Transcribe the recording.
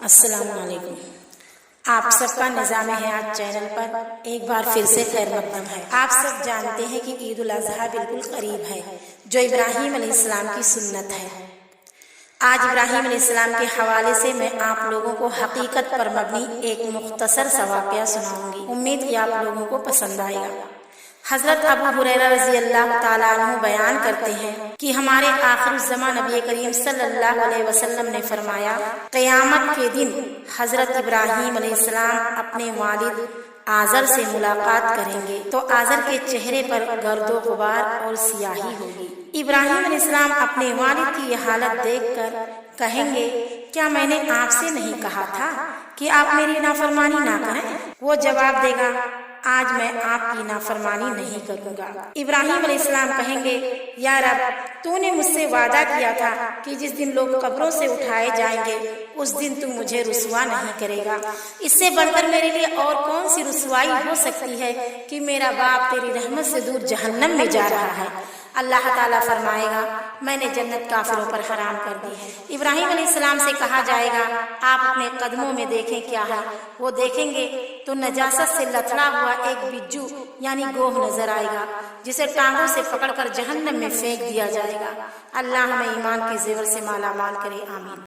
السلام علیکم۔ آپ سب کا نظام حیات چینل پر ایک بار پھر سے خیر مقدم ہے۔ آپ سب جانتے ہیں کہ عید الاضحیٰ بالکل قریب ہے، جو ابراہیم علیہ السلام کی سنت ہے۔ آج ابراہیم علیہ السلام کے حوالے سے میں آپ لوگوں کو حقیقت پر مبنی ایک مختصر سا واقعہ سناؤں گی۔ امید کہ آپ لوگوں کو پسند آئے گا۔ حضرت ابو ہریرہ رضی اللہ تعالیٰ عنہ بیان کرتے ہیں کہ ہمارے آخر الزمان نبی کریم صلی اللہ علیہ وسلم نے فرمایا، قیامت کے دن حضرت ابراہیم علیہ السلام اپنے والد آزر سے ملاقات کریں گے تو آزر کے چہرے پر گرد و غبار اور سیاہی ہوگی۔ ابراہیم علیہ السلام اپنے والد کی یہ حالت دیکھ کر کہیں گے، کیا میں نے آپ سے نہیں کہا تھا کہ آپ میری نافرمانی نہ کریں؟ وہ جواب دے گا، آج میں آپ کی نافرمانی نہیں کروں گا۔ ابراہیم علیہ السلام کہیں گے، یا رب، تو نے مجھ سے وعدہ کیا تھا کہ جس دن لوگ قبروں سے اٹھائے جائیں گے اس دن تو مجھے رسوا نہیں کرے گا۔ اس سے بڑھ کر میرے لیے اور کون سی رسوائی ہو سکتی ہے کہ میرا باپ تیری رحمت سے دور جہنم میں جا رہا ہے۔ اللہ تعالیٰ فرمائے گا، میں نے جنت کافروں پر حرام کر دی ہے۔ ابراہیم علیہ السلام سے کہا جائے گا، آپ اپنے قدموں میں دیکھیں کیا ہے۔ وہ دیکھیں گے تو نجاست سے لتڑا ہوا ایک بجو یعنی گوہ نظر آئے گا، جسے ٹانگوں سے پکڑ کر جہنم میں پھینک دیا جائے گا۔ اللہ ہمیں ایمان کے زیور سے مالا مال کرے، آمین۔